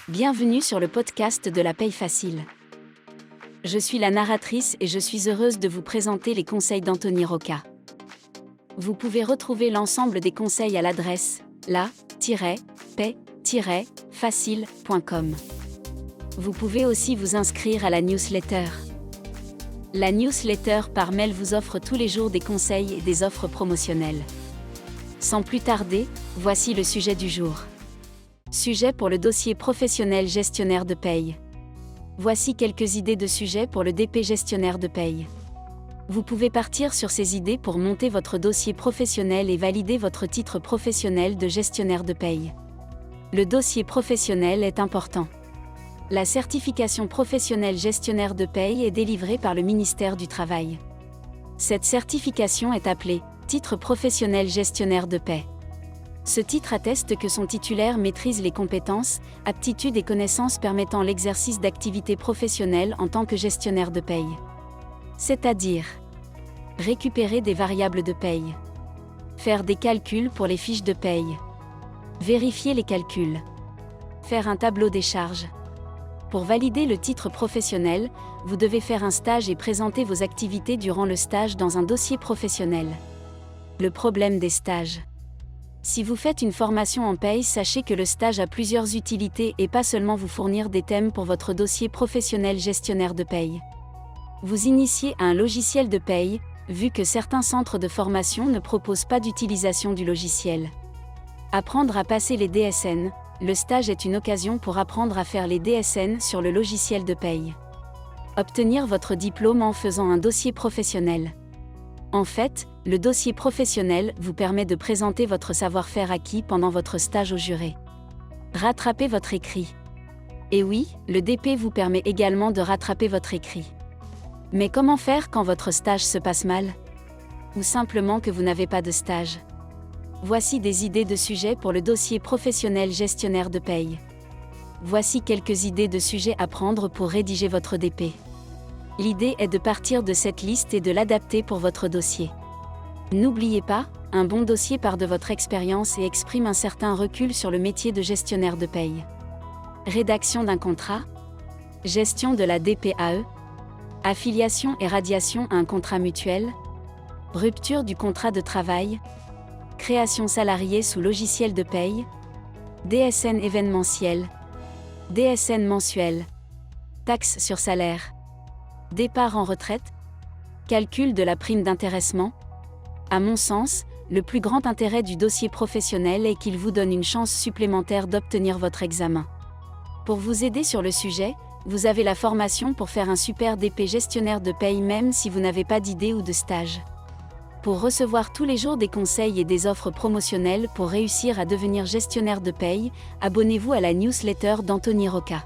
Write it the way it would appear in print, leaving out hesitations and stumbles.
Bienvenue sur le podcast de la paye facile. Je suis la narratrice et je suis heureuse de vous présenter les conseils d'Anthony Rocca. Vous pouvez retrouver l'ensemble des conseils à l'adresse la-paye-facile.com. Vous pouvez aussi vous inscrire à la newsletter. La newsletter par mail vous offre tous les jours des conseils et des offres promotionnelles. Sans plus tarder, voici le sujet du jour. Sujet pour le dossier professionnel gestionnaire de paye. Voici quelques idées de sujets pour le DP gestionnaire de paye. Vous pouvez partir sur ces idées pour monter votre dossier professionnel et valider votre titre professionnel de gestionnaire de paye. Le dossier professionnel est important. La certification professionnelle gestionnaire de paye est délivrée par le ministère du Travail. Cette certification est appelée titre professionnel gestionnaire de paie. Ce titre atteste que son titulaire maîtrise les compétences, aptitudes et connaissances permettant l'exercice d'activités professionnelles en tant que gestionnaire de paye. C'est-à-dire récupérer des variables de paye, faire des calculs pour les fiches de paye, vérifier les calculs, faire un tableau des charges. Pour valider le titre professionnel, vous devez faire un stage et présenter vos activités durant le stage dans un dossier professionnel. Le problème des stages. Si vous faites une formation en paye, sachez que le stage a plusieurs utilités et pas seulement vous fournir des thèmes pour votre dossier professionnel gestionnaire de paye. Vous initiez à un logiciel de paye, vu que certains centres de formation ne proposent pas d'utilisation du logiciel. Apprendre à passer les DSN, le stage est une occasion pour apprendre à faire les DSN sur le logiciel de paye. Obtenir votre diplôme en faisant un dossier professionnel. En fait, le dossier professionnel vous permet de présenter votre savoir-faire acquis pendant votre stage au juré. Rattraper votre écrit. Et oui, le DP vous permet également de rattraper votre écrit. Mais comment faire quand votre stage se passe mal? Ou simplement que vous n'avez pas de stage? Voici des idées de sujets pour le dossier professionnel gestionnaire de paye. Voici quelques idées de sujets à prendre pour rédiger votre DP. L'idée est de partir de cette liste et de l'adapter pour votre dossier. N'oubliez pas, un bon dossier part de votre expérience et exprime un certain recul sur le métier de gestionnaire de paye. Rédaction d'un contrat, gestion de la DPAE, affiliation et radiation à un contrat mutuel, rupture du contrat de travail, création salariée sous logiciel de paye, DSN événementiel, DSN mensuel, taxe sur salaire, départ en retraite, calcul de la prime d'intéressement. À mon sens, le plus grand intérêt du dossier professionnel est qu'il vous donne une chance supplémentaire d'obtenir votre examen. Pour vous aider sur le sujet, vous avez la formation pour faire un super DP gestionnaire de paye même si vous n'avez pas d'idée ou de stage. Pour recevoir tous les jours des conseils et des offres promotionnelles pour réussir à devenir gestionnaire de paye, abonnez-vous à la newsletter d'Anthony Rocca.